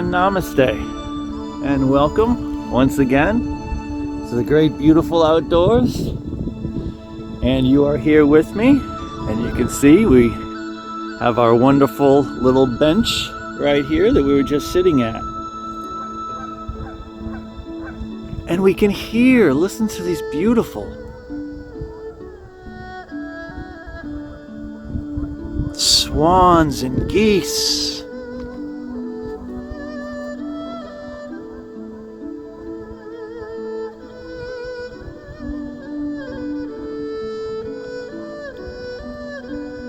and namaste. And welcome once again to the great, beautiful outdoors. And you are here with me, and you can see we have our wonderful little bench right here that we were just sitting at. And we can listen to these beautiful swans and geese.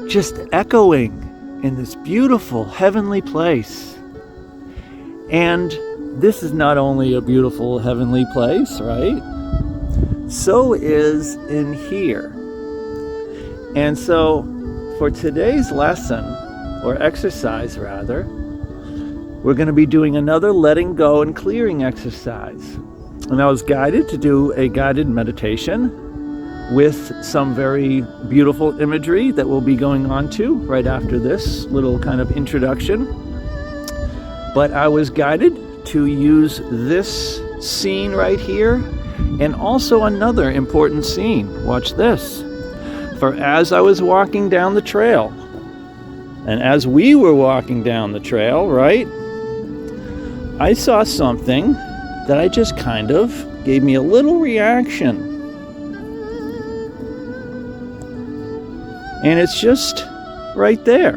Just echoing in this beautiful heavenly place. And this is not only a beautiful heavenly place, right? So is in here. And so for today's lesson, or exercise rather, we're going to be doing another letting go and clearing exercise. And I was guided to do a guided meditation with some very beautiful imagery that we'll be going on to right after this little kind of introduction. But I was guided to use this scene right here and also another important scene. Watch this. For as I was walking down the trail, and as we were walking down the trail, right, I saw something that I just kind of gave me a little reaction. And it's just right there.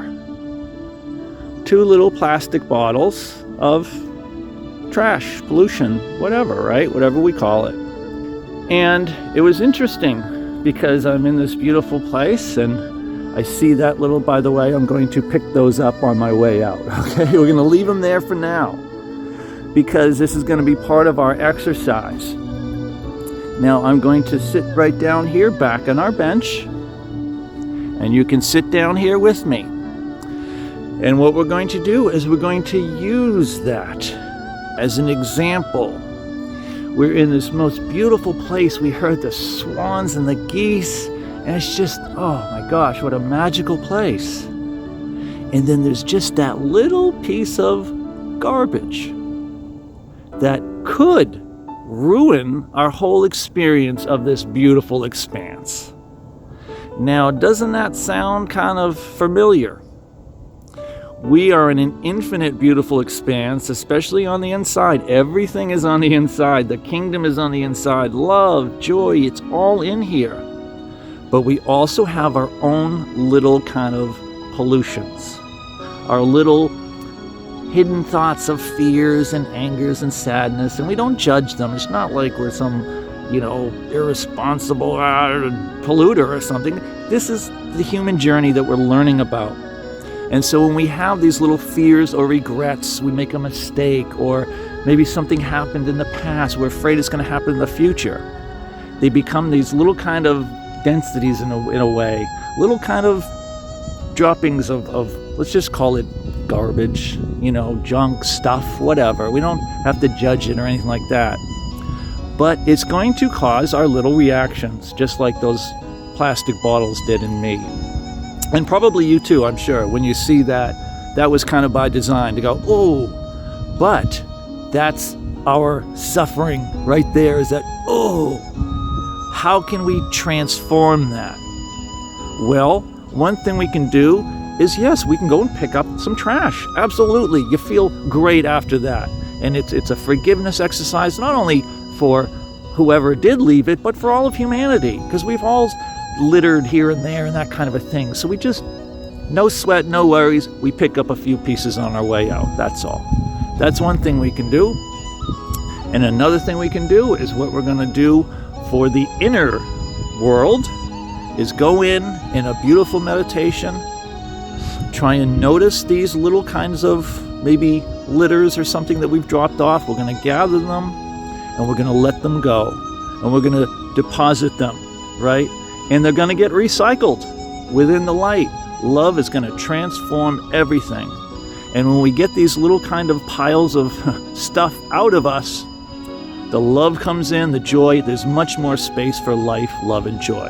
2 little plastic bottles of trash, pollution, whatever, right? Whatever we call it. And it was interesting because I'm in this beautiful place and I see that little, by the way, I'm going to pick those up on my way out. Okay, we're going to leave them there for now because this is going to be part of our exercise. Now I'm going to sit right down here back on our bench. And you can sit down here with me. And what we're going to do is we're going to use that as an example. We're in this most beautiful place. We heard the swans and the geese. And it's just, oh my gosh, what a magical place. And then there's just that little piece of garbage that could ruin our whole experience of this beautiful expanse. Now, doesn't that sound kind of familiar? We are in an infinite, beautiful expanse, especially on the inside. Everything is on the inside. The kingdom is on the inside. Love, joy, it's all in here. But we also have our own little kind of pollutions. Our little hidden thoughts of fears and angers and sadness. And we don't judge them. It's not like we're some irresponsible polluter or something. This is the human journey that we're learning about. And so when we have these little fears or regrets, we make a mistake, or maybe something happened in the past, we're afraid it's going to happen in the future. They become these little kind of densities in a way, little kind of droppings of let's just call it garbage, junk, stuff, whatever. We don't have to judge it or anything like that. But it's going to cause our little reactions, just like those plastic bottles did in me. And probably you too, I'm sure, when you see that was kind of by design to go, oh, but that's our suffering right there, is that, oh, how can we transform that? Well, one thing we can do is, yes, we can go and pick up some trash. Absolutely. You feel great after that. And it's a forgiveness exercise, not only for whoever did leave it, but for all of humanity, because we've all littered here and there and that kind of a thing. So we just, no sweat, no worries, we pick up a few pieces on our way out. That's all. That's one thing we can do. And another thing we can do is what we're going to do for the inner world is go in a beautiful meditation, try and notice these little kinds of maybe litters or something that we've dropped off. We're going to gather them and we're going to let them go, and we're going to deposit them, right? And they're going to get recycled within the light. Love is going to transform everything. And when we get these little kind of piles of stuff out of us, the love comes in, the joy, there's much more space for life, love, and joy.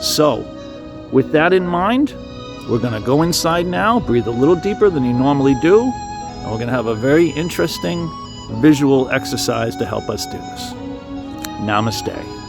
So, with that in mind, we're going to go inside now, breathe a little deeper than you normally do, And we're going to have a very interesting visual exercise to help us do this. Namaste.